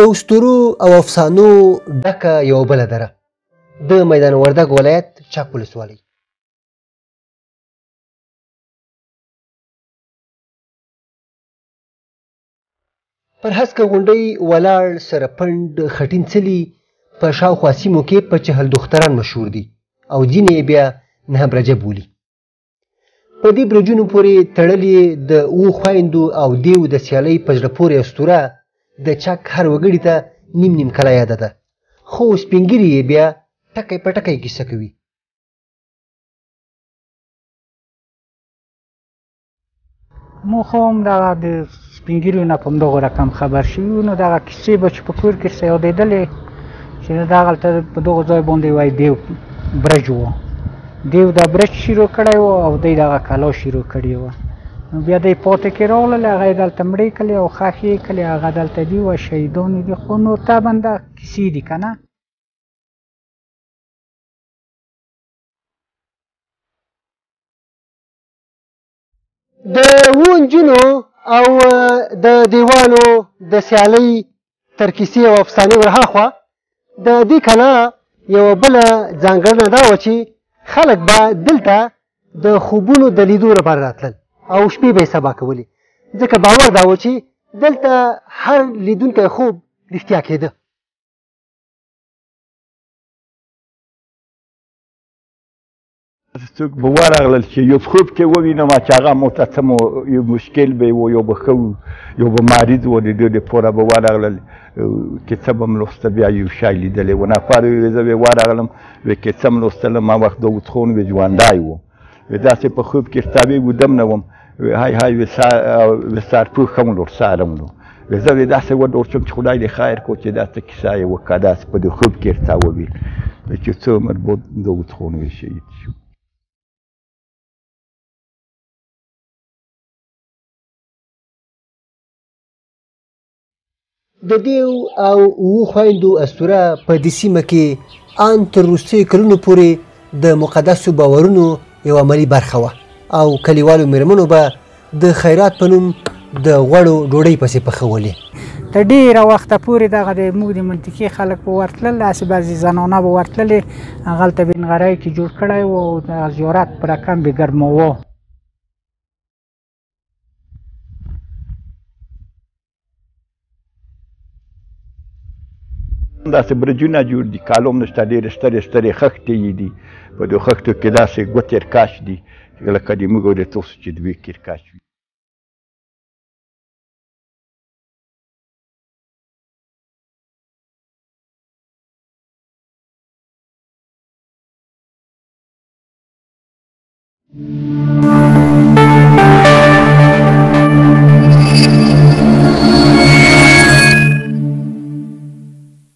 د اسطورو او افسانو ډکه یوه بله دره د میدان وردګ ولایت چک ولسوالۍ. پر هسکه غونډۍ ولاړ سره پنډ خټین څلي په شاوخوا سیمو کې په چهل دختران مشهور دي او ځینې یې بیا نهه برجه بولي. په دې برجونو پورې تړلې د اوو خویندو او دیو د سیالۍ په زړه پورې اسطوره د چک هر وګړي ته نیم نیم کله یاده ده، خو سپین ږیري یې بیا ټکی په ټکی کیسه کوي. مو خو هم دغه د سپین ږیرو نه په همدغو رقم خبر شوي وو، نو دغه کیسې به چې په کور کې څه یادېدلې چې دغلته په دغو ځای باندې وایي دیو برج و، دیو دا برج شروع کړی و او دی دغه کلا شروع کړې وه. نو بیا دی پاتې کې راغلل، هغه یې دلته مړې کړلې او ښخې یې کړلې، هغه دلته دي و شهیدان یې دي، خو نو طبعا دا کیسې دي که نه. د اوو نجونو او د دیوانو د سیالۍ تر کیسې او افسانې ورهاخوا د دې کلا یوه بله ځانګړنه دا وه چې خلک به دلته د خوبونو د لیدو لپاره راتلل او شپې به یې سبا کولې، ځکه باور دا و چې دلته هر لیدونکی خوب رښتیا کېده. څوک به ورغلل چې یو خوب کې ووینم چې هغه موته څه یو مشکل به و، یو به ښه و، یو به مریض و، د دې دپاره به ورغلل چې څه به م لوسته بیا یو شی لیدلی و. نفر وی زه بې ورغلم وی که څه م لوستلم هغه وخت داود خان وی ژوندی و، وی داسې په خوب کې ورته ویدم نه وم، وی های های وی سرپوښ هم ورسره نو وی زه وی داسې ودور شم چې خدای دې خیر کړو چې داسې کیسه یې وکړه، داسې په دې خوب کې ورته وویل چې څه عمر بعد داود خان وی شهید شو. د دیو او اوو خویندو اسطوره په دې سیمه کې ان تر وروستیو کلونو پورې د مقدسو باورونو یو عملي برخه وه او کلیوالو مېرمنو به د خیرات په نوم د غوړو ډوډۍ پسې پخولې. تر ډېره وخته پورې دغه د موږ د منطقې خلک به ورتلل، هسې بعضې زنانه به ورتللې، هغلته بنغری کې جوړ کړی و او د زیارت په رقم به ګرماوه. داسې برجونه جوړ دي، کالم نشته، ډېرې سترې سترې خښتې یې دي، په دې خښتو کې داسې ګوتې رکاش دي لکه د موږ او د تاسو چې دوی کې رکاش وي.